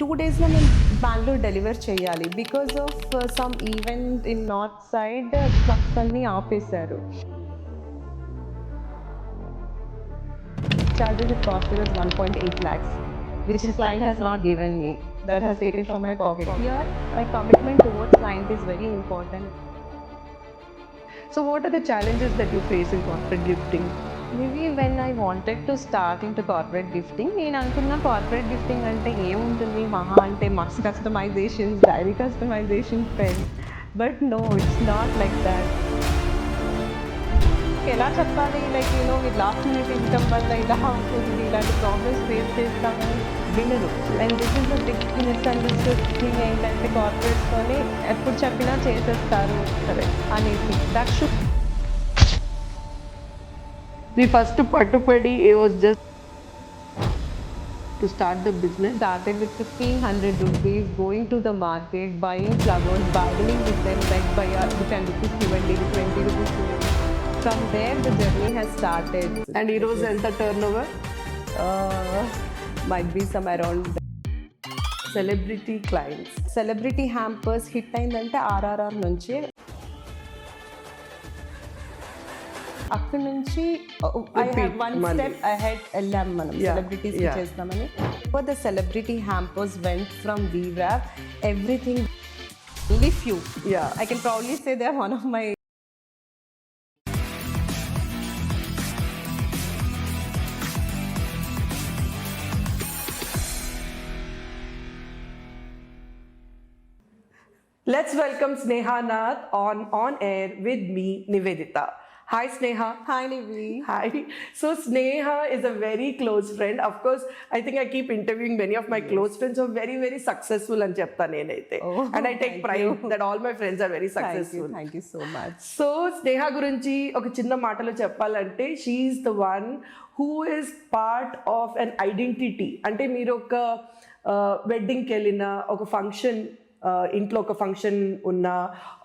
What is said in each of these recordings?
2 డేస్లో మేము బెంగళూరు డెలివర్ చేయాలి. Because of some event in north side trucks అన్నీ ఆపేశారు. Charges it costed us 1.8 lakhs, which the client has not given me. That has taken from my pocket. Here, my commitment towards client is very important. So what are the challenges that you face in corporate gifting? Maybe when I wanted to start into corporate gifting, నేను అనుకున్న corporate gifting అంటే ఏముంటుంది, మహా అంటే must customisations, diary customisation, pen. But no, it's not like that. ఎలా చెప్పాలి, like మీరు last minute ఇవ్వడం వల్ల ఇలా ఉంటుంది, ఇలాంటి ప్రాబ్లమ్స్ ఫేస్ చేస్తామని వినరు. And this is the big misunderstood thing ఏంటంటే కార్పొరేట్స్తోని ఎప్పుడు చెప్పినా చేసేస్తారు సరే అనేసి. దట్ షుడ్ The first పట్టుబడి it was just to start the business. started with 1,500 rupees, going to the market, buying flowers, bargaining with them, like buy 10 rupees given, 20 rupees given. From there the journey has started. And it was ఎంత turnover? Might be some around. Celebrity clients. Celebrity hampers hit అయిందంటే ఆర్ఆర్ఆర్ నుంచి. అక్కడి నుంచి I have one step ahead వెళ్ళాం మనం celebrities చేస్తామని. For the celebrity hampers went from WeWrap, everything only few. I can proudly say they are one of my. Let's welcome Sneha Nath on air with me, Nivedita. Hi Sneha. Hi Nivi. Hi. So Sneha is a very close friend. Of course, I think I keep interviewing many of my close friends who are very, very successful and chepta nenaithe. And I take pride that all my friends are very successful. Thank you so much. So Sneha gurinchi oka chinna maatalo cheppalante, she is the one who is part of an identity. Ante meer oka wedding ki ellina, oka function, ఇంట్లో ఒక function ఉన్నా,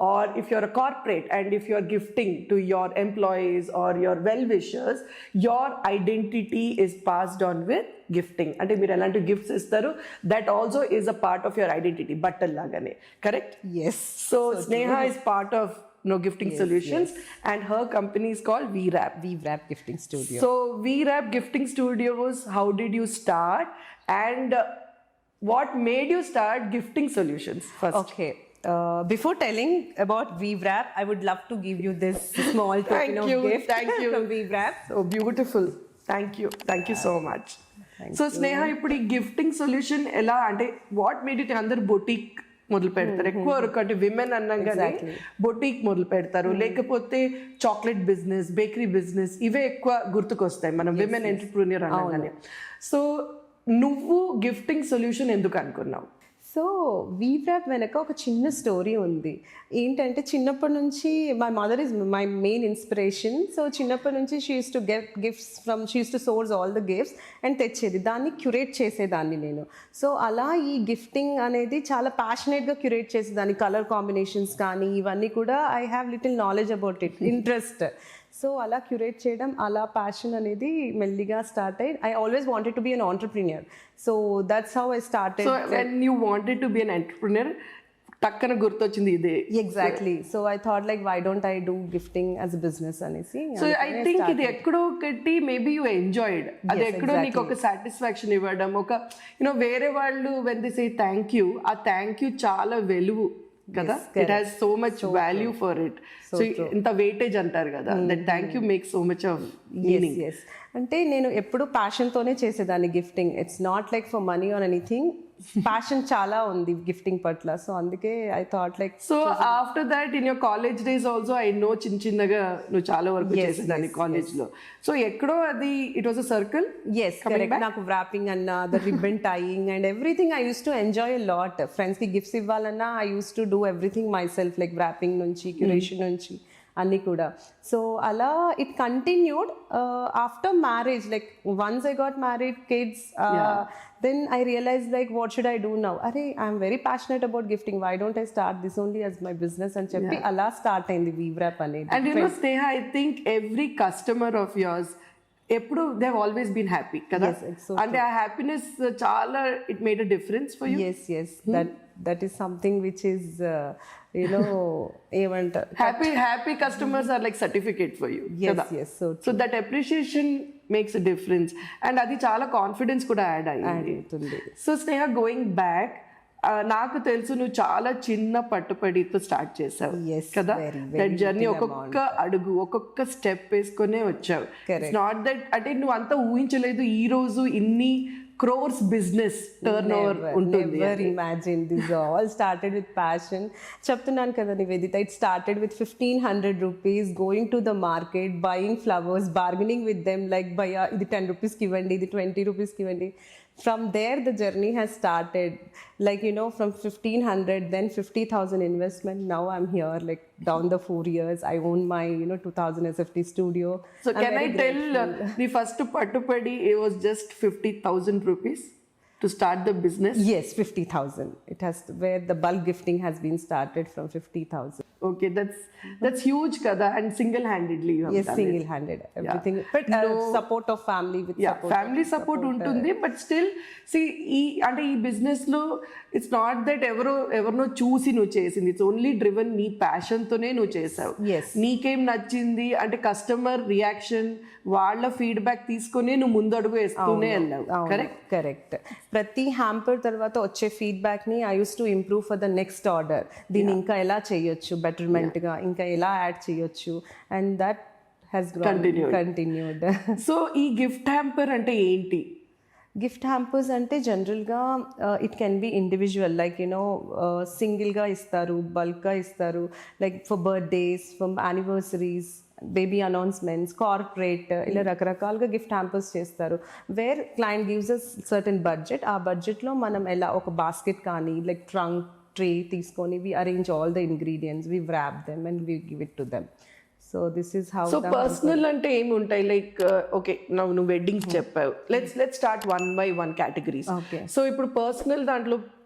or if you're a corporate and if you're gifting to your employees or your well wishers, your identity is passed on with gifting. అంటే మీరు ఎలాంటి gifts ఇస్తారు, that also is a part of your identity, బట్టల్ లాగానే. Correct? Yes. So Sneha is part of gifting solutions, and her company is called VWrap. VWrap Gifting Studio. So VWrap Gifting Studios, how did you start, and what made you start Gifting Solutions first? Okay. Before telling about VWrap, I would love to give you this small token of gift. Thank you. From VWrap. So beautiful. Thank you so much. So Sneha, ఇప్పుడు ఈ gifting solution ఎలా అంటే, what made it? అందరు boutique మొదలు పెడతారు ఎక్కువ వరకు, అంటే విమెన్ అన్నాగానే బొటీక్ మొదలు పెడతారు, లేకపోతే చాక్లెట్ బిజినెస్, బేకరీ బిజినెస్, ఇవే ఎక్కువ గుర్తుకొస్తాయి మనం విమెన్ ఎంటర్ప్రీనియర్ అనగానే. సో నువ్వు గిఫ్టింగ్ సొల్యూషన్ ఎందుకు అనుకున్నావు? సో VWrap వెనక ఒక చిన్న స్టోరీ ఉంది. ఏంటంటే చిన్నప్పటి నుంచి my mother is my main inspiration. So చిన్నప్పటి నుంచి she use to get gifts from, she use to source all the gifts and తెచ్చేది, దాన్ని క్యూరేట్ చేసేదాన్ని నేను. సో అలా ఈ గిఫ్టింగ్ అనేది చాలా ప్యాషనేట్గా క్యూరేట్ చేసేదాన్ని. కలర్ కాంబినేషన్స్ కానీ ఇవన్నీ కూడా I have little knowledge about it, interest. So అలా క్యూరేట్ చేయడం, అలా ప్యాషన్ అనేది మెల్లిగా స్టార్ట్ అయ్యి, I always wanted to be an entrepreneur. So that's how I started. So when you wanted to be an entrepreneur, టక్కన గుర్తొచ్చింది ఇదే. Exactly. So I thought like why don't I do gifting as a business అనేసి. So I think ఇది ఎక్కడో ఒకటి maybe you enjoyed, అది ఎక్కడో నీకు ఒక సాటిస్ఫాక్షన్ ఇవ్వడం, ఒక వేరే వాళ్ళు when the say thank you, ఆ థ్యాంక్ యూ చాలా వెలుగు కదా, it has so much value for it. So ఇంత వెయిటేజ్ అంటారు కదా, that thank you make so much of meaning. అంటే నేను ఎప్పుడు ప్యాషన్తోనే చేసేదాన్ని gifting. It's not like for money or anything. Passion చాలా ఉంది గిఫ్టింగ్ పట్ల. సో అందుకే I thought like. So after that in your college days also I know చిన్నగా నువ్వు చాలా వరకు చేసేదాన్ని కాలేజ్ లో. సో ఎక్కడో అది it was a circle. Yes, correct. నాకు వ్రాపింగ్ అన్నా, the ribbon tying and everything I use to enjoy a lot. ఫ్రెండ్స్కి గిఫ్ట్స్ ఇవ్వాలన్నా I use to do everything myself, like wrapping నుంచి క్యూరేషన్ నుంచి అన్నీ కూడా. సో అలా it continued after marriage. Like once I got married, kids, then I realized like what should I do now? Arey, I'm very passionate about gifting. Why don't I start this only as my business? And cheppi ala start ayindi VWrap anedi. And Sneha, I think every customer of yours ఎప్పుడు they have always been happy కదా. Yes, it's so అంటే ఆ happiness చాలా it made a difference for you. yes, that is something which is you know ఏమంటారు, happy customers are like certificate for you కదా. yes, so so that appreciation makes a difference and అది చాలా confidence కూడా add అయ్యింది. అవుతుంది. So స్నేహ, going back, నాకు తెలుసు నువ్వు చాలా చిన్న పట్టుపడితో స్టార్ట్ చేసావు Yes, కదా. very, దట్ జర్నీ little ఒక్కొక్క అడుగు ఒక్కొక్క స్టెప్ వేసుకునే వచ్చావు. Correct. నాట్ దట్ అంటే నువ్వు అంతా ఊహించలేదు ఈ రోజు ఇన్ని క్రోర్స్ బిజినెస్ టర్న్ ఓవర్ ఉంటుంది. Never imagine. This all started with passion. చెప్తున్నాను కదా Nivedita, it started with 1500 rupees, going to the market, buying flowers, bargaining with them like భయ్యా ఇది 10 రూపీస్కి ఇవ్వండి, ఇది 20 రూపీస్కి ఇవ్వండి. From there the journey has started, like you know, from 1500, then 50,000 investment. Now I'm here, like down the 4 years I own my 2000 SFT studio. So I'm can very I tell the first pattupadi it was just 50,000 rupees to start the business? Yes, 50,000. It has where the bulk gifting has been started from 50,000. Okay, that's huge kada, and single handedly you have Yes, done single handed everything. But support of family with yeah, support. family support ఉంటుంది. But still C అంటే ఈ business లో it's not that ఎవరినో చూసి నువ్వు చేసింది, it's only driven నీ passion తోనే నువ్వు చేసావు. Yes. నీకేం నచ్చింది అంటే కస్టమర్ రియాక్షన్, వాళ్ళ ఫీడ్బ్యాక్ తీసుకొని నువ్వు ముందు అడుగు వేస్తూనే వెళ్ళావు. కరెక్ట్. ప్రతి హ్యాంపర్ తర్వాత వచ్చే ఫీడ్బ్యాక్ ని I use to improve for the next order. దీన్ని ఇంకా ఎలా చేయొచ్చు బెటర్మెంట్ గా, ఇంకా ఎలా యాడ్ చేయొచ్చు, and that has continued. So ఈ గిఫ్ట్ హ్యాంపర్ అంటే ఏంటి? గిఫ్ట్ హ్యాంపర్స్ అంటే జనరల్గా it can be individual, like సింగిల్గా ఇస్తారు, బల్క్గా ఇస్తారు, like for birthdays, for anniversaries, baby announcements, corporate, ఇలా రకరకాలుగా గిఫ్ట్ హ్యాంపర్స్ చేస్తారు. Where client gives us certain budget, ఆ బడ్జెట్లో మనం ఎలా ఒక బాస్కెట్ కానీ లైక్ ట్రంక్ ట్రే తీసుకొని we arrange all the ingredients, we wrap them and we give it to them. So this is how. So personal అంటే ఏమి ఉంటాయి? లైక్ ఓకే, నువ్వు వెడ్డింగ్ చెప్పావు, let's start 1 by 1 categories. So ఇప్పుడు personal దాంట్లో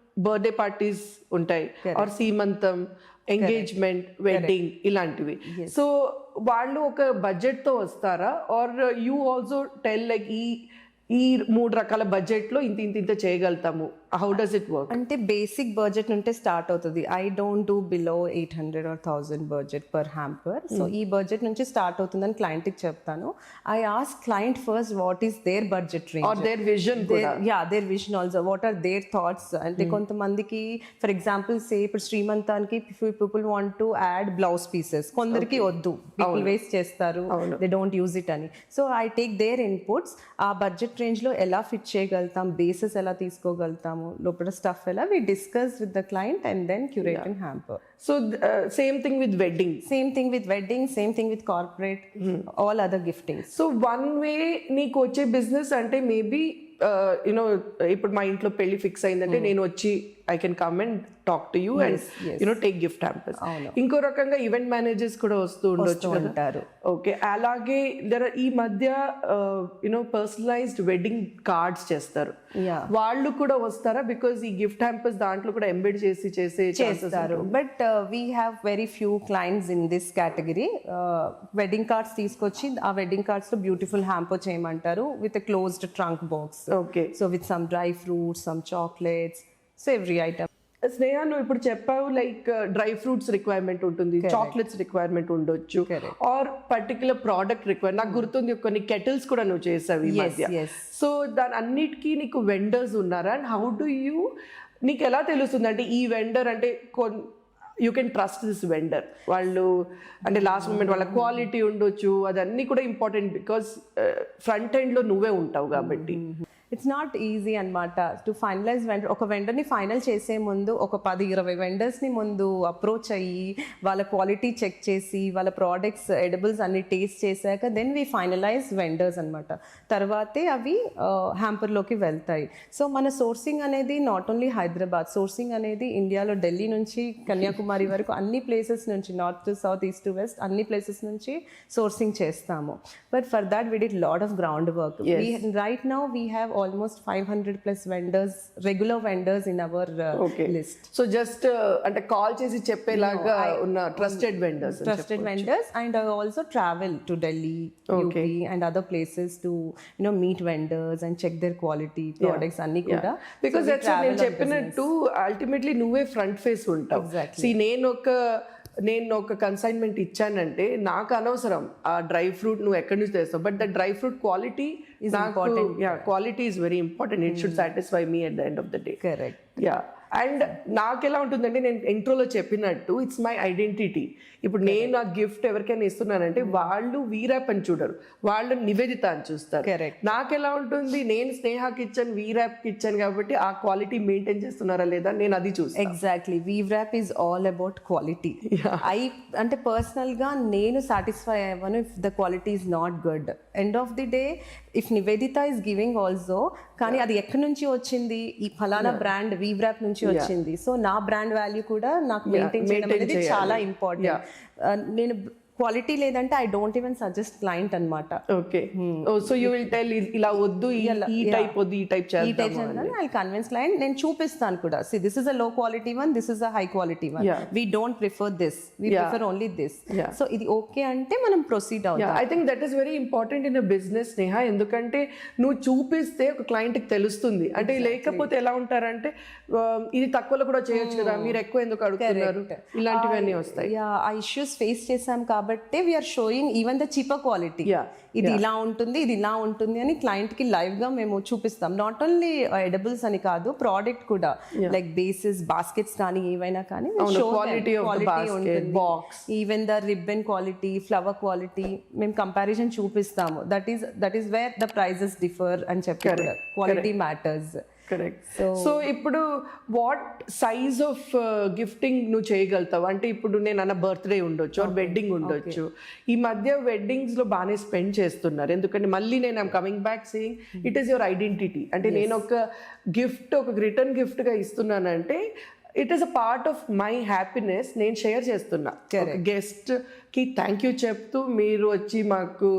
birthday parties ఉంటాయి, or సీమంతం, engagement, wedding, ఇలాంటివి. సో వాళ్ళు ఒక బడ్జెట్ తో వస్తారా, or you also tell like ఈ 3 రకాల బడ్జెట్ లో ఇంత చేయగలుగుతాము? How does it work? అంటే బేసిక్ బడ్జెట్ నుంటే స్టార్ట్ అవుతుంది. I don't do below 800 or 1000 budget per hamper. So ఈ బడ్జెట్ నుంచి స్టార్ట్ అవుతుందని క్లయింట్కి చెప్తాను. I ask client first what is their budget range or their vision. Their vision also, what are their thoughts. అంటే కొంతమందికి for example say ఇప్పుడు శ్రీమంతానికి people want to add blouse pieces, కొందరికి వద్దు, పీపుల్ వేస్ట్ చేస్తారు, దే డోంట్ యూజ్ ఇట్ అని. So I take their inputs, ఆ budget రేంజ్లో ఎలా ఫిట్ చేయగలుగుతాం, బేసెస్ ఎలా తీసుకోగలుగుతాం, లోపల స్టఫ్ ఎలా, we discuss with the client and then curate and hamper. So same thing with wedding, same thing with corporate, all other gifting. So one way నీకు వచ్చే business అంటే మేబీ ఇప్పుడు మా ఇంట్లో పెళ్లి ఫిక్స్ అయిందంటే నేను వచ్చి I can come and talk to you and take gift hampers. ఇంకో రకంగా ఈవెంట్ మేనేజర్స్ కూడా వస్తూ ఉండొచ్చు కదా. ఓకే, అలాగే ఈ మధ్య పర్సనలైజ్డ్ వెడ్డింగ్ కార్డ్స్ చేస్తారు, వాళ్ళు కూడా వస్తారా? బికాస్ ఈ గిఫ్ట్ హ్యాంపర్స్ దాంట్లో కూడా ఎంబెడ్ చేస్తారు. But we have very few clients in this category. Wedding cards తీసుకొచ్చి ఆ వెడ్డింగ్ కార్డ్స్ లో బ్యూటిఫుల్ హ్యాంపర్ చేయమంటారు with closed trunk box. Okay, so with some dry fruits, some chocolates, so every item. Sneha, నువ్వు ఇప్పుడు చెప్పావు like dry fruits requirement ఉంటుంది, chocolates requirement ఉండొచ్చు, or particular product require. నాకు గుర్తుంది కొన్ని కెటిల్స్ కూడా నువ్వు చేసావు ఈ మధ్య. సో దాని అన్నిటికీ నీకు వెండర్స్ ఉన్నారా? అండ్ హౌ డు యూ, నీకు ఎలా తెలుస్తుంది అంటే ఈ వెండర్ అంటే you can trust this vendor, వాళ్ళు అంటే లాస్ట్ మూమెంట్ వాళ్ళ క్వాలిటీ ఉండొచ్చు, అదన్నీ కూడా ఇంపార్టెంట్ బికాస్ ఫ్రంట్ ఎండ్ లో నువ్వే ఉంటావు కాబట్టి. ఇట్స్ నాట్ ఈజీ అనమాట టు ఫైనలైజ్ వెండర్. ఒక వెండర్ని ఫైనల్ చేసే ముందు ఒక 10-20 వెండర్స్ని ముందు అప్రోచ్ అయ్యి వాళ్ళ క్వాలిటీ చెక్ చేసి వాళ్ళ ప్రోడక్ట్స్ ఎడిబుల్స్ అన్ని టేస్ట్ చేశాక దెన్ వీ ఫైనలైజ్ వెండర్స్ అనమాట. తర్వాతే అవి హ్యాంపర్లోకి వెళ్తాయి. సో మన సోర్సింగ్ అనేది నాట్ ఓన్లీ హైదరాబాద్, సోర్సింగ్ అనేది ఇండియాలో ఢిల్లీ నుంచి కన్యాకుమారి వరకు అన్ని ప్లేసెస్ నుంచి, north to south, east to west, అన్ని ప్లేసెస్ నుంచి సోర్సింగ్ చేస్తాము. But for that we did lot of ground work. Right now we have almost 500 plus vendors, regular vendors in our list. So just అంటే call చేసి చెప్పేలాగా ఉన్న trusted vendors. Trusted vendors, and I also travel to Delhi, UP and other places to meet vendors and check their quality products అన్ని కూడా. Because that's నేను చెప్పినట్టు ultimately నువ్వే front face ఉంటావు. See, నేను ఒక కన్సైన్మెంట్ ఇచ్చానంటే నాకు అనవసరం ఆ డ్రై ఫ్రూట్ నువ్వు ఎక్కడి నుంచి తెస్తావు, but the dry fruit quality quality is very important. It should satisfy me at the end of the day. Correct. Yeah. And నాకు ఎలా ఉంటుందంటే నేను ఇంట్రోలో చెప్పినట్టు ఇట్స్ మై ఐడెంటిటీ. ఇప్పుడు నేను ఆ గిఫ్ట్ ఎవరికైనా ఇస్తున్నానంటే వాళ్ళు వీరాప్ అని చూడరు, వాళ్ళు నివేదిత అని చూస్తారు. నాకు ఎలా ఉంటుంది, నేను స్నేహాకి ఇచ్చాను వీరాప్కి ఇచ్చాను కాబట్టి ఆ క్వాలిటీ మెయింటైన్ చేస్తున్నారా లేదా నేను అది చూస్తాను. Exactly, WeWrap is all about quality. అంటే పర్సనల్గా నేను సాటిస్ఫై అయ్యాను if the quality is not good. End of the day if Nivedita is giving also, కానీ అది ఎక్కడి నుంచి వచ్చింది, ఈ ఫలానా బ్రాండ్ వీవ్రాప్ నుంచి వచ్చింది, సో నా బ్రాండ్ వాల్యూ కూడా నాకు మెయింటైన్ చేయడం అనేది చాలా ఇంపార్టెంట్. నేను క్వాలిటీ లేదంటే I don't even suggest client అనమాట. Okay, so you will tell ఇలా వద్దు, ఈ టైప్ వద్దు, ఈ టైప్ చేద్దాం. ఐ కన్విన్స్ క్లయింట్, నేను చూపిస్తాను కూడా. See this is a low quality one, this is a high quality one, we don't prefer this, we prefer only this. So ఇది ఓకే అంటే మనం ప్రొసీడ్ అవుతాం. I think that is very important in a business, Sneha. ఎందుకంటే నువ్వు చూపిస్తే ఒక client కి తెలుస్తుంది. అంటే లేకపోతే ఎలా ఉంటారంటే ఇది తక్కువలో కూడా చేయొచ్చు కదా, మీరు ఎక్కువ ఎందుకు అడుగుతున్నారు, ఇలాంటివన్నీ వస్తాయి. ఆ ఇష్యూస్ ఫేస్ చేసాం కాబట్టి we're showing even the cheaper quality. ఇది ఇలా ఉంటుంది, ఇది ఇలా ఉంటుంది అని క్లయింట్ కి లైవ్ గా మేము చూపిస్తాం. నాట్ ఓన్లీ ఎడబుల్స్ అని కాదు, ప్రోడక్ట్ కూడా లైక్ బేసిస్ బాస్కెట్స్ కానీ ఏవైనా కానీ even the ribbon quality, flower quality మేము కంపారిజన్ చూపిస్తాము. That is where the prices differ అని చెప్పి క్వాలిటీ మ్యాటర్స్. కరెక్ట్. సో ఇప్పుడు వాట్ సైజ్ ఆఫ్ గిఫ్టింగ్ నువ్వు చేయగలుగుతావు అంటే, ఇప్పుడు నేను అన్న బర్త్డే ఉండొచ్చు ఆర్ వెడ్డింగ్ ఉండొచ్చు. ఈ మధ్య వెడ్డింగ్స్ లో బాగానే స్పెండ్ చేస్తున్నారు, ఎందుకంటే మళ్ళీ నేను I'm coming back saying it is your identity. అంటే నేను ఒక గిఫ్ట్, ఒక రిటర్న్ గిఫ్ట్ గా ఇస్తున్నానంటే it is a part of my happiness. నేను షేర్ చేస్తున్నా గెస్ట్ కి థ్యాంక్ యూ చెప్తూ, మీరు వచ్చి మాకు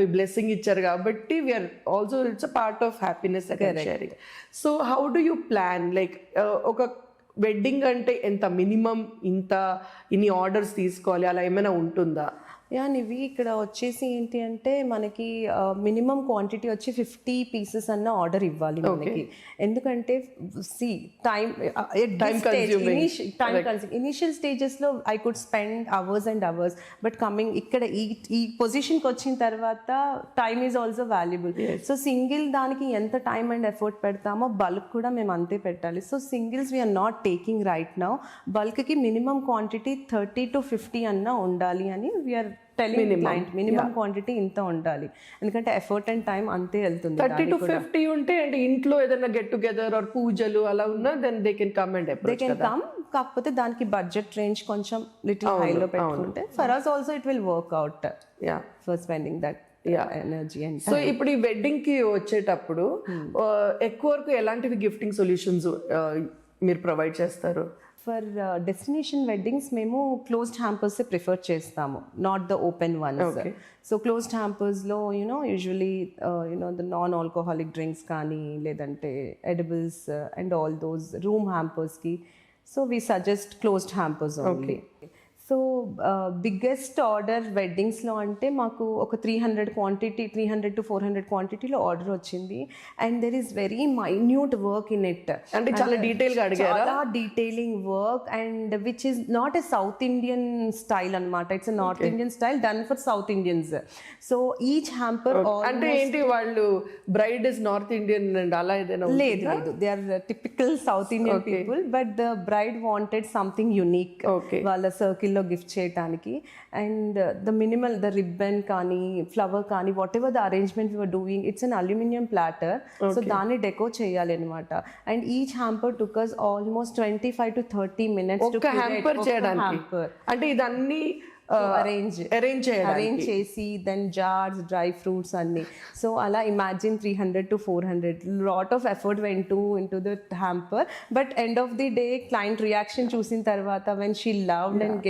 ఈ బ్లెస్సింగ్ ఇచ్చారు కాబట్టి we're also it's a part of happiness sharing. So how do you plan, like ఒక వెడ్డింగ్ అంటే ఎంత మినిమం, ఇన్ని ఆర్డర్స్ తీసుకోవాలి, అలా ఏమైనా ఉంటుందా? నివి ఇక్కడ వచ్చేసి ఏంటి అంటే మనకి మినిమం క్వాంటిటీ వచ్చి 50 పీసెస్ అన్న ఆర్డర్ ఇవ్వాలి మనకి. ఎందుకంటే సి ఇనిషియల్ స్టేజెస్ లో I could spend hours and hours, but coming ఇక్కడ ఈ పొజిషన్కి వచ్చిన తర్వాత time is also valuable. So single దానికి ఎంత టైమ్ అండ్ ఎఫర్ట్ పెడతామో బల్క్ కూడా మేము అంతే పెట్టాలి. So singles we're not taking right now. బల్క్కి మినిమం క్వాంటిటీ 30 to 50 అన్న ఉండాలి అని we're telling client. Minimum quantity ఇంత ఉండాలి, ఎందుకంటే ఎఫర్ట్ అండ్ టైం అంతే వెళ్తుంది. 30 to 50 ఉంటే అంటే ఇంట్లో ఏదైనా గెట్ టుగెదర్ ఆర్ పూజలు అలా ఉన్నా then they can come and they can come. కాకపోతే దానికి బడ్జెట్ రేంజ్ కొంచెం లిటిల్ హైలో పెట్టుకుంటే for us also it will work out for spending that energy. And so ఇప్పుడు ఈ వెడ్డింగ్ కి వచ్చేటప్పుడు ఎక్కువ వరకు ఎలాంటివి గిఫ్టింగ్ సొల్యూషన్స్ మీరు ప్రొవైడ్ చేస్తారు? ఫర్ డెస్టినేషన్ వెడ్డింగ్స్ మేము క్లోజ్డ్ హ్యాంపర్స్ ప్రిఫర్ చేస్తాము, not the open ones. So closed హ్యాంపర్స్లో usually the non alcoholic drinks కానీ లేదంటే edibles and all those room హ్యాంపర్స్కి. So we suggest closed hampers only. So biggest order వెడ్డింగ్స్లో అంటే మాకు ఒక 300 to 400 క్వాంటిటీలో ఆర్డర్ వచ్చింది. And there is very minute work in it. అంటే చాలా డీటెయిల్గా అడిగారా? చాలా detailing work, and which is not a South Indian style అనమాట. It's a North Indian style done for South Indians. So each hamper అంటే ఏంటి, వాళ్ళు bride is North Indian and అలా ఏదైనా? లేదు, they are typical south Indian people, but the bride wanted something unique వాళ్ళ circle gift చేయడానికి. And the minimal the ribbon కానీ flower కానీ whatever the arrangement we were doing, it's an aluminium platter. So దాన్ని deco చేయాలి అనమాట. And each hamper took us almost 25 to 30 minutes ఒక hamper చేయడానికి. అంటే ఇదన్నీ అరేంజ్ చేసి దెన్ జార్స్, డ్రై ఫ్రూట్స్ అన్ని. సో అలా imagine 300 to 400 lot of effort went into the hamper. But end of the day client reaction చూసిన తర్వాత when she loved and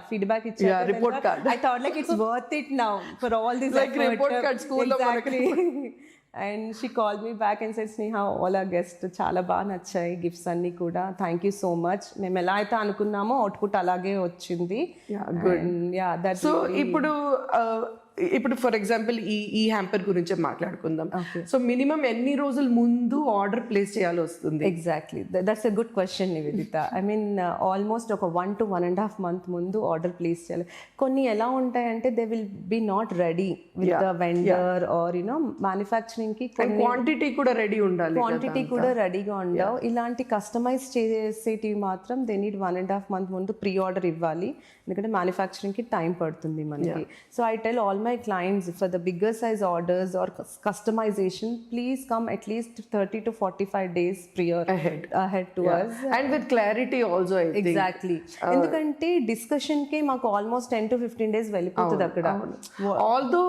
feedback ఇచ్చారు, report card. I thought like it's worth it now for all this effort. Report card స్కూల్లో మనకి and she call me back and said Sneha all our guest చాలా బాగా నచ్చాయి gifts అన్నీ కూడా, thank you so much, మేము ఎలా అయితే అనుకున్నామో అవుట్పుట్ అలాగే వచ్చింది. సో ఇప్పుడు ఫర్ ఎగ్జాంపుల్ ఈ హ్యాంపర్ గురించి మాట్లాడుకుందాం. సో మినిమం ఎన్ని రోజుల ముందు ఆర్డర్ ప్లేస్ చేయాల్సి వస్తుంది? Exactly, that's a good question Nivedita. I mean almost ఒక 1 to 1.5 month ముందు ఆర్డర్ ప్లేస్ చేయాలి. కొన్ని ఎలా ఉంటాయంటే they will be not ready with the vendor or you know manufacturing కి క్వాంటిటీ కూడా రెడీ ఉండాలి, క్వాంటిటీ కూడా రెడీగా ఉండవు. ఇలాంటి కస్టమైజ్ చేసేటివి మాత్రం దే నీడ్ 1.5 month ముందు ప్రీ ఆర్డర్ ఇవ్వాలి, ఎందుకంటే మ్యానుఫ్యాక్చరింగ్ కి టైం పడుతుంది మనకి. So I tell all my clients for the bigger size orders or customization, please come at least 30 to 45 days prior ahead to us, and with clarity also, I think. Exactly. ఎందుకంటే discussion కే మాకు almost 10 to 15 days వెళ్ళిపోతుంది అక్కడ. Although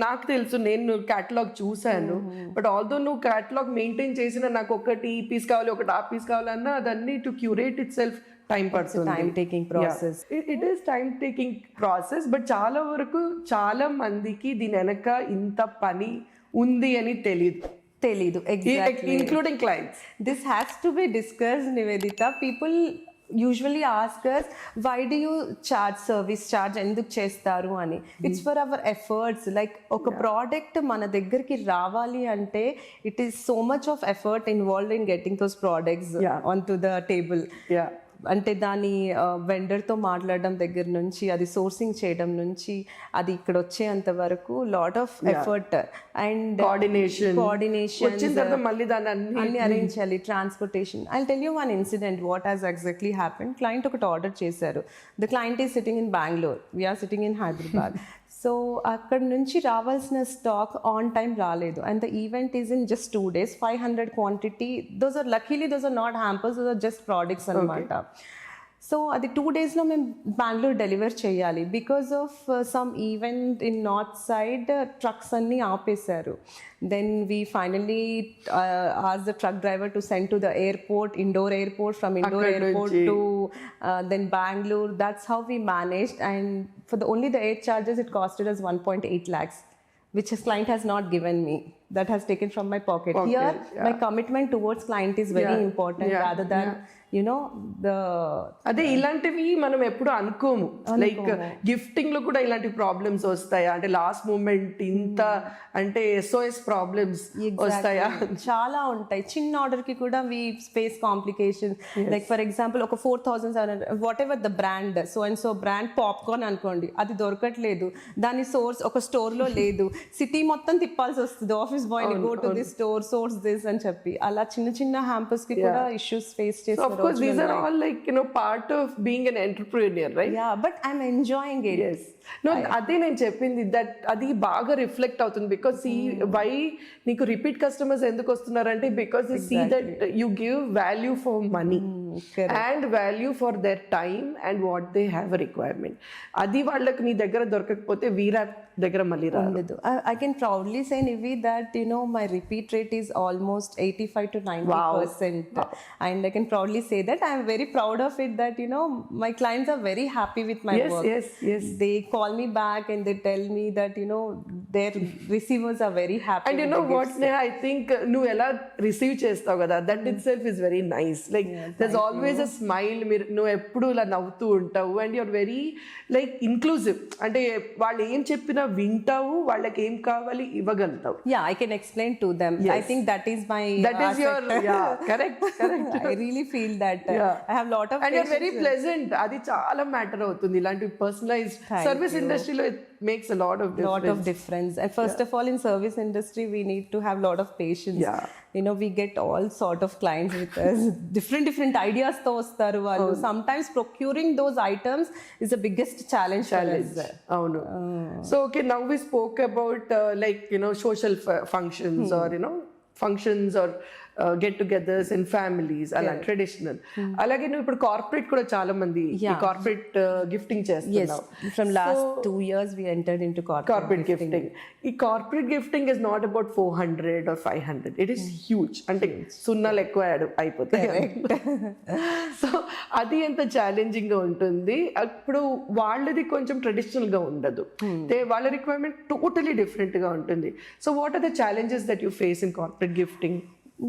నాకు తెలుసు, నేను catalogue చూసాను, but although నువ్వు catalogue maintain చేసిన నాకు ఒకటి ఈ పీస్ కావాలి ఒకటి ఆ పీస్ కావాలన్నా అదన్నీ to curate itself time పడుతుంది. Time taking process, it is time taking process. But చాలా వరకు చాలా మందికి దీని వెనక ఇంత పని ఉంది అని తెలీదు exactly, including clients. This has to be discussed Nivedita. People usually ask us why do you charge service charge ఎందుకు చేస్తారు అని. It's for our efforts. Like ఒక ప్రోడక్ట్ మన దగ్గరికి రావాలి అంటే it is so much of effort involved in getting those products on to the table. అంటే దాని వెండర్తో మాట్లాడడం దగ్గర నుంచి, అది సోర్సింగ్ చేయడం నుంచి, అది ఇక్కడ వచ్చేంత వరకు lot of effort and coordination మళ్ళీ దాన్ని అన్ని అరేంజ్ చేయాలి, transportation. I tell you one incident what has exactly happened. Client ఒకటి ఆర్డర్ చేశారు. The client is sitting in Bengaluru, we're sitting in Hyderabad. So అక్కడ నుంచి రావాల్సిన స్టాక్ ఆన్ టైం రాలేదు, and the event is in just 2 days, 500 quantity. Those are luckily those are not hampers, those are just products అనమాట. So అది 2 daysలో మేము Bengaluru deliver చేయాలి. Because of some event in north side trucks అన్నీ ఆపేశారు. Then we finally ask the truck driver to send to the airport, Indore airport, from Indore airport to then Bangalore. That's how we managed, and for only the air charges it costed us 1.8 lakhs, which his client has not given me. That has taken from my pocket. Here my commitment towards client is very important rather than you know the అదే ఇలాంటివి మనం ఎప్పుడు అనుకోము. Like gifting లో కూడా ఇలాంటి problems వస్తాయా అంటే లాస్ట్ మూమెంట్ ఇంత అంటే SOS ప్రాబ్లమ్స్ వస్తాయా? చాలా ఉంటాయి. చిన్న ఆర్డర్ కి కూడా we face complications. Like for example ఒక 4,700 whatever the brand, so and so brand popcorn అనుకోండి, అది దొరకట్లేదు, దాని సోర్స్ ఒక స్టోర్ లో లేదు, సిటీ మొత్తం తిప్పాల్సి వస్తుంది. ఆఫీస్ బాయ్ ని go to this store, source this అని చెప్పి, అలా చిన్న చిన్న హ్యాంపర్స్ కి కూడా ఇష్యూస్ ఫేస్ చేస్తారు. Of course, these are all like, you know, part of being an entrepreneur, right? Yeah, but I'm enjoying it. Yes. No, అదే నేను చెప్పింది, దట్ అది బాగా రిఫ్లెక్ట్ అవుతుంది. బికాస్ వై నీకు రిపీట్ కస్టమర్స్ ఎందుకు వస్తున్నారంటే because you see that you give value for money and value for their time and what they have requirement. అది వాళ్ళకి నీ దగ్గర దొరకకపోతే వీరా దగ్గర మళ్ళీ రాదు. I can proudly say, Nivi, that you know my repeat rate is almost 85 to 90%. Wow. And I can proudly say that I am very proud of it, that you know my clients are very happy with my work. Yes. They call me back and they tell me that you know their receivers are very happy. And you know what, Sneha, I think నువ్వు ఎలా receive చేస్తావు కదా, that itself is very nice. Like there's always a smile. నువ్వు ఎప్పుడు ఇలా నవ్వుతూ ఉంటావు and you're very like inclusive. అంటే వాళ్ళు ఏం చెప్పినా వింటావు, వాళ్ళకి ఏం కావాలి ఇవ్వగలుగుతావు. I can explain to them. I think that is your correct. I really feel that I have lot of and you're very pleasant. అది చాలా మ్యాటర్ అవుతుంది. ఇలాంటి పర్సనలైజ్డ్ సర్వీస్ ఇండస్ట్రీలో it makes a lot of difference. And first of all, in service industry we need to have lot of patience. You know, we get all sort of clients with us. different ideas తో వస్తారు వాళ్ళు. Sometimes procuring those items is the biggest challenge for us. అవును. So okay, now we spoke about like you know social functions or you know functions or get togethers and families అలా traditional. అలాగే నువ్వు ఇప్పుడు corporate కూడా చాలా మంది corporate gifting చేస్తున్నావు. From last 2 years we entered into corporate gifting. ఈ corporate gifting is not about 400 or 500. It is huge. అంటే సున్నాలు ఎక్కువ అయిపోతాయి. సో అది ఎంత ఛాలెంజింగ్ గా ఉంటుంది. ఇప్పుడు వాళ్ళది కొంచెం ట్రెడిషనల్ గా ఉండదు. వాళ్ళ రిక్వైర్మెంట్ టోటలీ డిఫరెంట్ గా ఉంటుంది. So what are the challenges that you face in corporate gifting?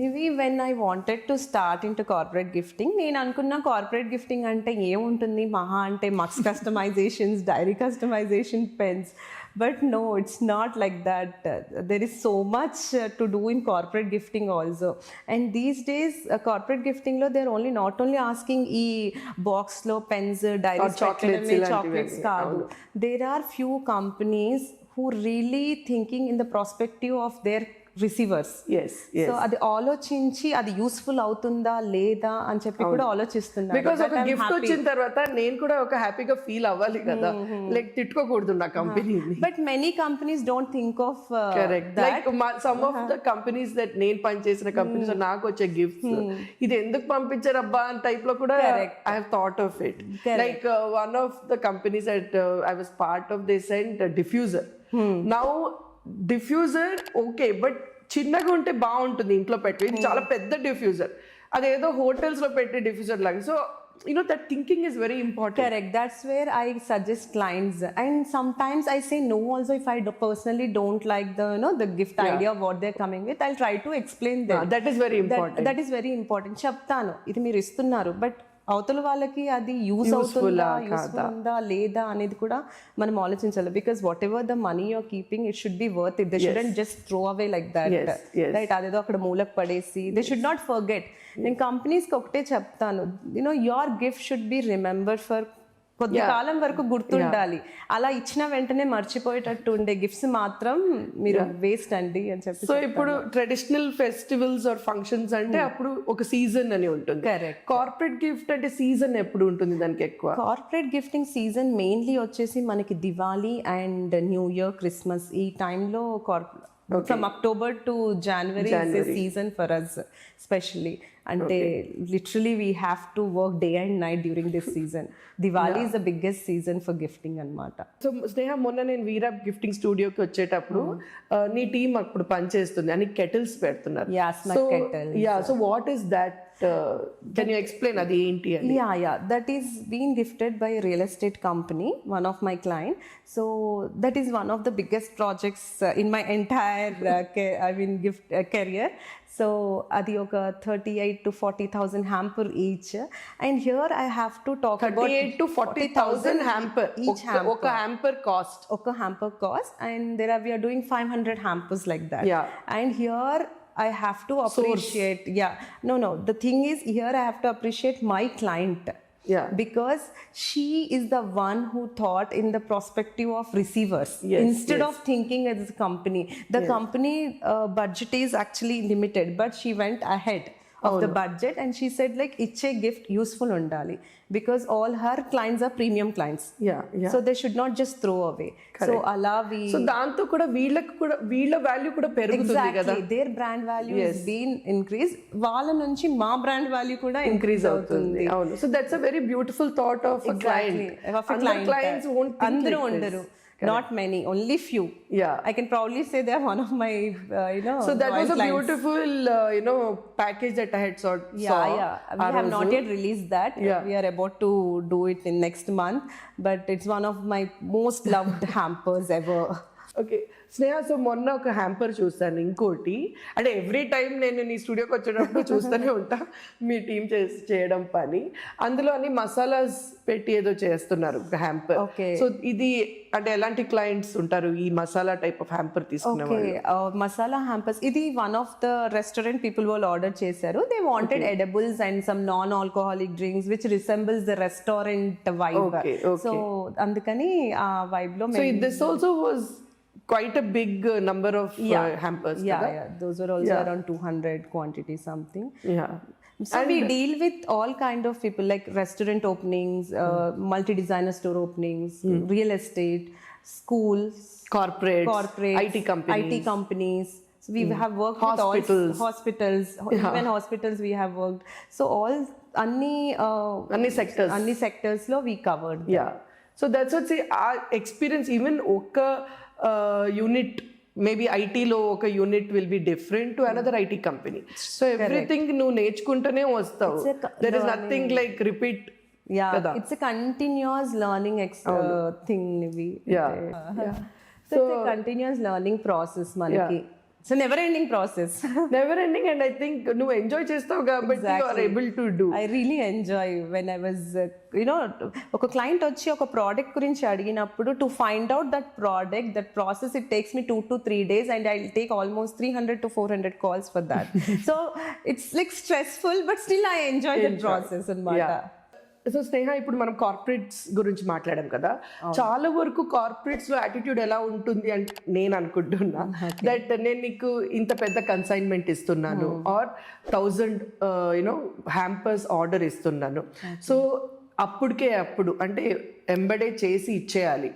Nivi, when I wanted to start into corporate gifting, నేను అనుకున్న కార్పొరేట్ గిఫ్టింగ్ అంటే ఏముంటుంది, మహా అంటే mugs customisations, diary customisation, pens. But no, it's not like that. There is so much to do in corporate gifting also. And these days, corporate gifting lo they're only not only asking e box lo pens, diaries, chocolates kaadu. There are few companies who really thinking in the perspective of their receivers. So అది ఆలోచించి అది useful అవుతుందా లేదా అని చెప్పి కూడా ఆలోచిస్తున్నారు. Because ఒక గిఫ్ట్ వచ్చిన తర్వాత నేను కూడా ఒక హ్యాపీగా ఫీల్ అవ్వాలి కదా, లైక్ తిట్టుకోకూడదు నా కంపెనీని. But many companies don't think of correct. Like some of the companies that నేను పనిచేసిన కంపెనీస్ నాకు వచ్చే గిఫ్ట్స్ ఇది ఎందుకు పంపించారు అబ్బా అని టైప్ లో కూడా I have thought of it. Like one of the companies that I was part of, they cent diffuser. Now diffuser okay, but చిన్నగా ఉంటే బాగుంటుంది ఇంట్లో పెట్టి. ఇది చాలా పెద్ద డిఫ్యూజర్, అదేదో హోటల్స్ లో పెట్టే డిఫ్యూజర్ లాగా. So that thinking is very important. Correct. That's where I suggest clients, and sometimes I say no also if I personally don't like the the gift idea what they're coming with. I'll try to explain them. That is very important. That is very important. చెప్తాను ఇది మీరు ఇస్తున్నారు, but అవతల వాళ్ళకి అది use అవుతుందా లేదా అనేది కూడా మనం ఆలోచించాలి. Because whatever the money you're keeping, it should be worth it. They shouldn't just throw away like that, right? అదేదో అక్కడ మూలకు పడేసి దే షుడ్ నాట్ ఫర్గెట్. నేను కంపెనీస్కి ఒకటే చెప్తాను, your gift should be remembered for కొద్ది కాలం వరకు గుర్తుండాలి. అలా ఇచ్చిన వెంటనే మర్చిపోయేటట్టు ఉండే గిఫ్ట్స్ మాత్రం మీరు వేస్ట్ అండి అని చెప్పి. సో ఇప్పుడు ట్రెడిషనల్ ఫెస్టివల్స్ ఆర్ ఫంక్షన్స్ అంటే అప్పుడు ఒక సీజన్ అని ఉంటుంది. కరెక్ట్. కార్పొరేట్ గిఫ్ట్ అంటే సీజన్ ఎప్పుడు ఉంటుంది దానికి ఎక్కువ? కార్పొరేట్ గిఫ్టింగ్ సీజన్ మెయిన్లీ వచ్చేసి మనకి Diwali and new year, Christmas ఈ టైంలో from October to January is the season for us especially. అంటే literally we have to work day and night during this season. Diwali is the biggest season for gifting అన్నమాట. So స్నేహ, మొన్న నేను వీరా gifting స్టూడియోకి వచ్చేటప్పుడు నీ team అప్పుడు పనిచేస్తుంది అని కెటిల్స్ పెడుతున్నారు. So what is that? Can you explain అది ఏంటి అని? That is being gifted by a real estate company, one of my client. So that is one of the biggest projects in my entire gift career. So adi oka 38 to 40,000 hamper each, and here I have to talk about 38 to 40,000 hamper each hamper. Oka hamper cost, and we are doing 500 hampers like that. And here I have to appreciate the thing is, here I have to appreciate my client. Because she is the one who thought in the perspective of receivers instead of thinking as a company. The company budget is actually limited, but she went ahead of the budget and she said like iche gift useful undali, because all her clients are premium clients. So they should not just throw away. Correct. So alavi, so danto kuda veela value kuda perugutundi kada. Exactly, their brand value is being increased. Vaala nunchi ma brand value kuda increase avutundi. So that's a very beautiful thought of a client. Other clients won't think andru like undaru. Not many, only few. I can proudly say they are one of my so that was a clients. Beautiful package that I had saw. We have not yet released that. We are about to do it in next month, but it's one of my most loved hampers ever. Okay Sneha, so మొన్న ఒక hamper చూస్తాను. ఇంకోటి అంటే every time నేను నీ స్టూడియోకి వచ్చేటప్పుడు చూస్తూనే ఉంటా మీ టీం చేయడం పని. అందులో అన్ని మసాలాస్ పెట్టి ఏదో చేస్తున్నారు హ్యాంపర్. సో ఇది అంటే ఎలాంటి క్లయింట్స్ ఉంటారు ఈ మసాలా టైప్ ఆఫ్ హ్యాంపర్ తీసుకునే వాళ్ళు? మసాలా హ్యాంపర్స్, ఇది one of the restaurant people వాళ్ళు ఆర్డర్ చేశారు. They wanted edibles and some non alcoholic drinks which resembles the restaurant vibe. So అందుకని ఆ వైబ్ లో this also was quite a big number of hampers. Those were also around 200 quantity something. So we deal with all kind of people, like restaurant openings, multi-designer store openings, real estate, schools, corporate, IT companies, we have worked with all hospitals, even hospitals we have worked. So all అన్ని sectors lo we covered. Yeah. So that's what say our experience, even oka unit, maybe IT లో ఒక unit will be different to another IT company. So everything నువ్వు నేర్చుకుంటూనే వస్తావు. There is nothing like repeat. It's a continuous learning thing. So it's a continuous learning process manaki. It's a never ending process. Never ending, and I think నువ్వు enjoy చేస్తావు కాబట్టి you are able to do. I really enjoy when I was ఒక client వచ్చి ఒక product గురించి అడిగినప్పుడు to find out that product, that process, it takes me 2 to 3 days and I'll take almost 300 to 400 calls for that. So it's like stressful but still I enjoy the process అన్నమాట. So స్నేహ, ఇప్పుడు మనం corporates గురించి మాట్లాడాం కదా, చాలా వరకు corporates లో attitude ఎలా ఉంటుంది అంటే నేను అనుకుంటున్నా దట్ నేను నీకు ఇంత పెద్ద కన్సైన్మెంట్ ఇస్తున్నాను ఆర్ 1000 హ్యాంపర్స్ ఆర్డర్ ఇస్తున్నాను, సో అప్పుడు అంటే ఎంబడే చేసి ఇచ్చేయాలి,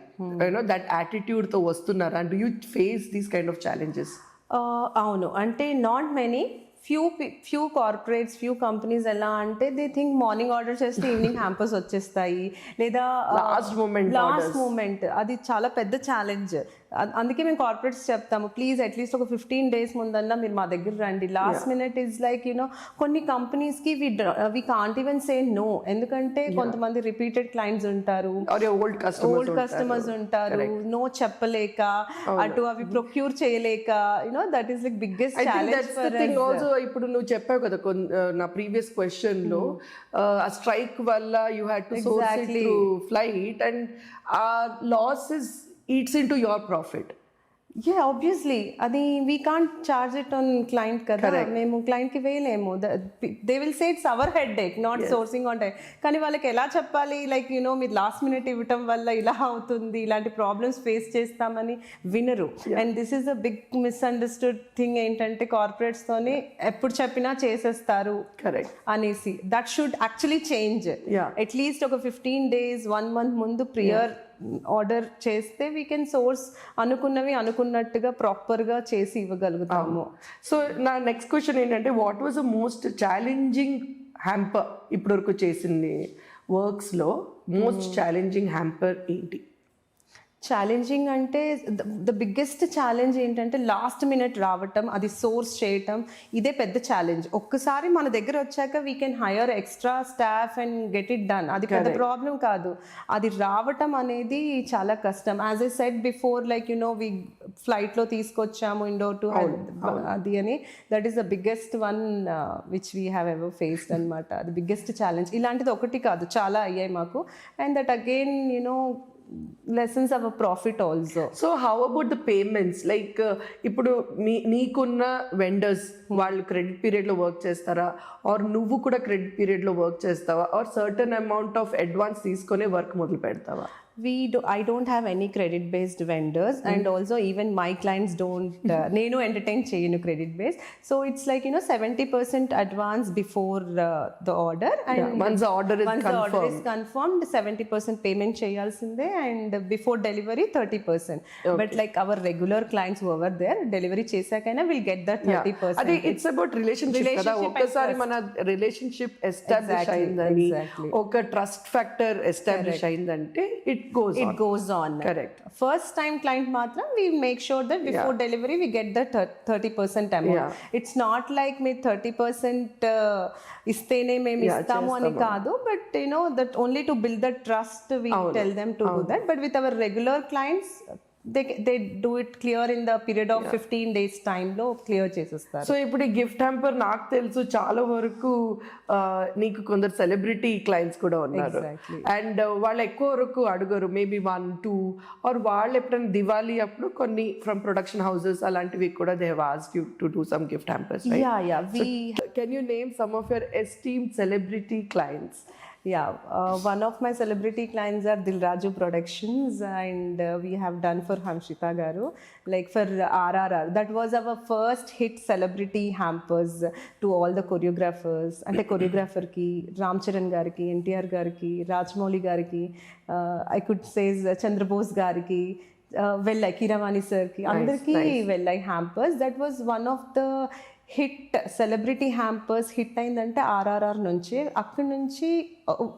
దట్ యాటిట్యూడ్ తో వస్తున్నారా? And you face these kind of challenges? అవును, అంటే not many, few corporates, few companies ఎలా అంటే దే థింక్ మార్నింగ్ ఆర్డర్ చేస్తే ఈవినింగ్ హ్యాంపర్స్ వచ్చేస్తాయి, లేదా లాస్ట్ మూమెంట్. అది చాలా పెద్ద ఛాలెంజ్. అందుకే మేము కార్పొరేట్స్ చెప్తాము, ప్లీజ్ అట్లీస్ట్ ఒక 15 days ముందన్నా మీరు మా దగ్గర రండి. లాస్ట్ మినిట్ ఈజ్ లైక్ కొన్ని కంపెనీస్కి we can't even say no, ఎందుకంటే కొంతమంది రిపీటెడ్ క్లయింట్స్ ఉంటారు, ఓల్డ్ కస్టమర్స్ ఉంటారు, నో చెప్పలేక, అటు అవి ప్రొక్యూర్ చేయలేక, that is like biggest challenge for us. ఇప్పుడు నువ్వు చెప్పావు కదా నా ప్రీవియస్ క్వశ్చన్ లో, ఆ స్ట్రైక్ వల్ల you had to source it through flight and ఆ loss is eats into your profit. Yeah, obviously అది we can't charge it on client కదా, మేము client కి వేయలేము. They will say it's our headache, not sourcing on time. కానీ వాళ్ళకి ఎలా చెప్పాలి, like మీరు లాస్ట్ మినిట్ ఇవ్వటం వల్ల ఇలా అవుతుంది, ఇలాంటి ప్రాబ్లమ్స్ ఫేస్ చేస్తామని వినరు. And this is a big misunderstood thing ఏంటంటే కార్పొరేట్స్ తోని ఎప్పుడు చెప్పినా చేసేస్తారు అనేసి. That should actually change. At least ఒక 15 days 1 month ముందు ప్రియర్ ఆర్డర్ చేస్తే వీ కెన్ సోర్స్ అనుకున్నట్టుగా ప్రాపర్గా చేసి ఇవ్వగలుగుతాము. సో నా నెక్స్ట్ క్వశ్చన్ ఏంటంటే, what was the most challenging hamper ఇప్పటివరకు చేసింది వర్క్స్లో? మోస్ట్ ఛాలెంజింగ్ హ్యాంపర్ ఏంటి? ఛాలెంజింగ్ అంటే ద బిగ్గెస్ట్ ఛాలెంజ్ ఏంటంటే లాస్ట్ మినిట్ రావటం, అది సోర్స్ చేయటం, ఇదే పెద్ద ఛాలెంజ్. ఒక్కసారి మన దగ్గర వచ్చాక we can hire extra staff and get it done, అది పెద్ద ప్రాబ్లం కాదు. అది రావటం అనేది చాలా కష్టం. As I said before, like we ఫ్లైట్లో తీసుకొచ్చాము ఇండోర్ టు అది అని, that is the biggest one which we have ever faced అనమాట. అది బిగ్గెస్ట్ ఛాలెంజ్. ఇలాంటిది ఒకటి కాదు, చాలా అయ్యాయి మాకు. And that again lessons of a profit also. So how about the payments? Like ఇప్పుడు నీకున్న వెండర్స్ వాళ్ళు క్రెడిట్ పీరియడ్ లో వర్క్ చేస్తారా, ఆర్ నువ్వు కూడా క్రెడిట్ పీరియడ్ లో వర్క్ చేస్తావా, or certain amount of advance తీసుకునే వర్క్ మొదలు పెడతావా? I don't have any credit based vendors, and also even my clients don't nenu entertain cheyanu credit based. So it's like 70% advance before the order, and once the order is confirmed 70% payment cheyalsinde, and before delivery 30%. Okay. But like our regular clients who are there, delivery chesakaina will get that 30%. Adi it's about relationship kada, okkasari mana relationship establish ayindani, oka trust factor establish ayindante it goes on. Correct. First time client matram we make sure that before delivery we get the 30% amount. It's not like me 30% istene mem istamu ani kaadu, but that only to build the trust we tell them to do that. But with our regular clients, they do it clear in the period of 15 days time లో clear చేసేస్తారు. So ఇప్పుడు ఈ gift hamper నాకు తెలుసు చాలా వరకు నీకు కొందరు సెలబ్రిటీ క్లయింట్స్ కూడా ఉన్నారు, అండ్ వాళ్ళు ఎక్కువ వరకు అడుగరు, మేబీ 1, 2, ఆర్ వాళ్ళు ఎప్పుడైనా దివాళీ అప్పుడు కొన్ని ఫ్రమ్ ప్రొడక్షన్ హౌసెస్ అలాంటివి కూడా they have asked you to do some gift hampers, right? Can you name some of your esteemed celebrity clients? Yeah, one of my celebrity clients are Dilraju Productions, and we have done for Hamshita Garu, like for RRR. That was our first hit celebrity hampers to all the choreographers. Ante choreographer ki Ram Charan gariki, NTR gariki, Rajmouli gariki, I could say Chandra Bose gariki, వెళ్ళాయి కిరవాణి సార్కి అందరికీ వెళ్ళాయి hampers. That was one of the hit celebrity hampers. Hit అయిందంటే ఆర్ఆర్ఆర్ నుంచి. అక్కడి నుంచి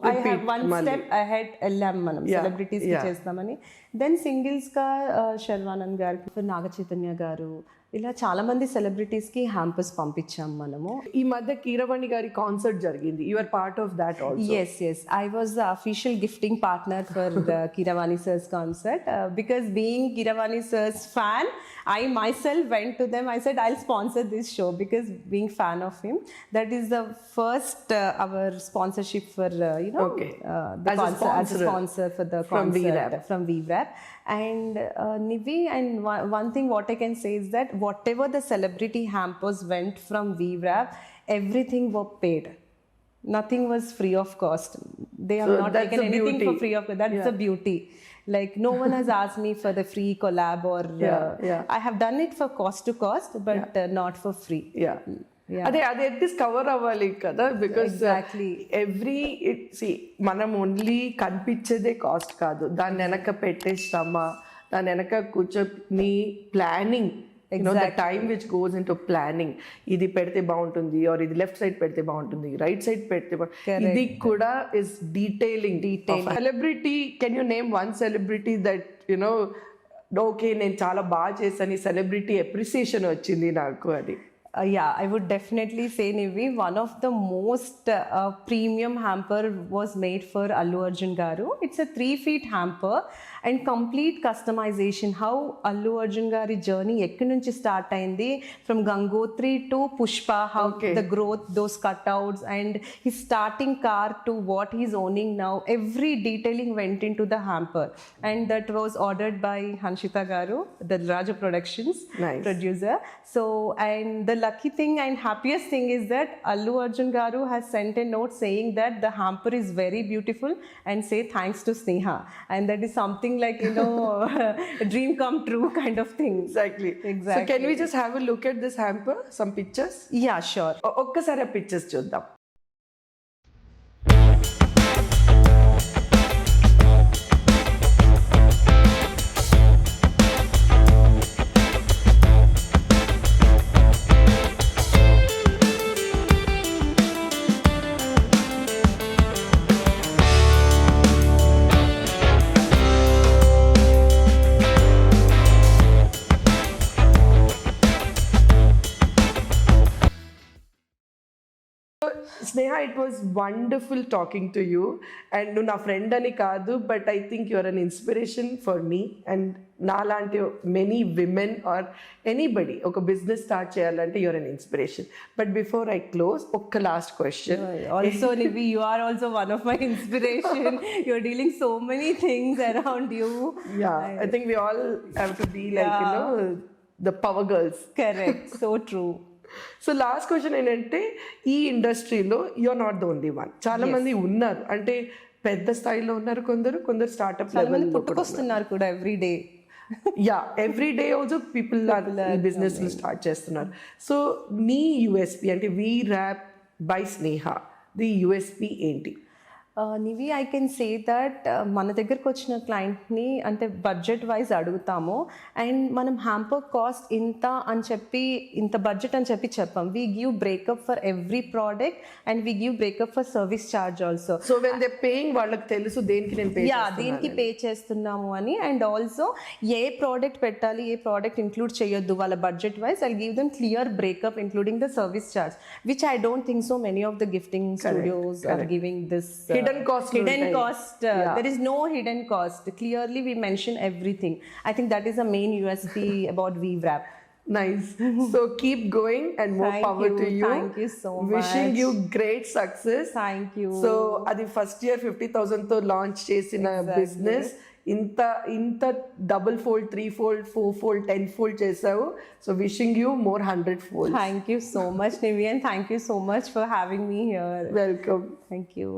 I have one step ahead వెళ్ళాం మనం సెలబ్రిటీస్ చేస్తామని. దెన్ సింగిల్స్గా శర్వానంద్ గారికి, నాగ చైతన్య గారు, ఇలా చాలా మంది సెలబ్రిటీస్కి హ్యాంపర్స్ పంపించాం మనము. ఈ మధ్య కీరవాణి గారి కాన్సర్ట్ జరిగింది, you are part of that also. Yes, I was the official gifting partner for the Kiravani sir's concert. Because being Kiravani sir's fan, I myself went to them. I said I'll sponsor this show because being fan of him. That is the first our sponsorship for the As a concert, as a sponsor for the from concert from VRAP. And Nivi, and one thing what I can say is that whatever the celebrity hampers went from VRAP, everything were paid. Nothing was free of cost. They have not taken anything for free of cost. That's the beauty. Like no one has asked me for the free collab or I have done it for cost to cost, but not for free. అదే at least cover అవ్వాలి కదా, because Exactly. మనం only కనిపించేదే cost కాదు, దాని వెనక పెట్టే శ్రమ, దాని వెనక కూర్చొని planning, the time which goes in to planning. ఇది పెడితే బాగుంటుంది, ఆర్ ఇది లెఫ్ట్ సైడ్ పెడితే బాగుంటుంది, రైట్ సైడ్ పెడితే ఇది కూడా is detailing. Celebrity, can you name one celebrity that you know okay నేను చాలా బాగా చేశాను, సెలబ్రిటీ అప్రిసియేషన్ వచ్చింది నాకు అది? Yeah, I would definitely say, Nivi, one of the most premium hamper was made for Allu Arjun garu. It's a 3 feet hamper and complete customization. How Allu Arjun gari journey ekkadi nunchi start ayindi, from Gangotri to Pushpa, how the growth, those cutouts, and his starting car to what he's owning now. Every detailing went into the hamper, and that was ordered by Hanshita garu, the Raja Productions producer. So, and the lucky thing and happiest thing is that Allu Arjun garu has sent a note saying that the hamper is very beautiful and say thanks to Sneha, and that is something like a dream come true kind of thing. Exactly. So can we just have a look at this hamper, some pictures? Yeah, sure. ఒక్కసారి ఆ pictures చూద్దాం. Sneha, it was wonderful talking to you. And నువ్వు నా friend అని కాదు, but I think you are an inspiration for me and నాలాంటి many women are anybody ఒక business start చేయాలంటే you are an inspiration. But before I close, ఒక్క last question. Also, Nivi, you are also one of my inspiration. You're dealing so many things around you. Yeah, I think we all have to be like, the power girls. Correct. So true. So last question ఏంటంటే, ఈ ఇండస్ట్రీలో you're not the only one. చాలా మంది ఉన్నారు, అంటే పెద్ద స్థాయిలో ఉన్నారు, కొందరు స్టార్ట్అప్ లెవెల్ పుట్టుకొస్తున్నారు కూడా every day. Every day also people business start చేస్తున్నారు. సో నీ యూఎస్పి అంటే VRAP by Sneha, the USP ఏంటి? నివి, ఐ కెన్ సే దట్ మన దగ్గరకు వచ్చిన క్లయింట్ని అంటే బడ్జెట్ వైజ్ అడుగుతాము, అండ్ మనం హ్యాంపర్ కాస్ట్ ఇంత అని చెప్పి, ఇంత బడ్జెట్ అని చెప్పి చెప్పాం. We give breakup for every product and we give breakup for service charge also. So when they paying వాళ్ళకి తెలుసు దేనికి నేను దేనికి పే చేస్తున్నాము అని. అండ్ ఆల్సో ఏ ప్రోడక్ట్ పెట్టాలి, ఏ ప్రోడక్ట్ ఇంక్లూడ్ చేయొద్దు వాళ్ళ budget wise. I give them clear breakup including the service charge, which I don't think so many of the gifting studios are giving this. Hidden cost. There is no hidden cost. Clearly we mention everything. I think that is the main USP about VRAP. Nice. So keep going and more power to you. Thank you so much. Wishing you great success. Thank you. So adi first year 50,000 తో launch చేసిన business ఇంత double fold, 3 fold, 4 fold, 10 fold చేసావు. So wishing you more 100 folds. Thank you so much, Nivi, and thank you so much for having me here. Welcome. Thank you.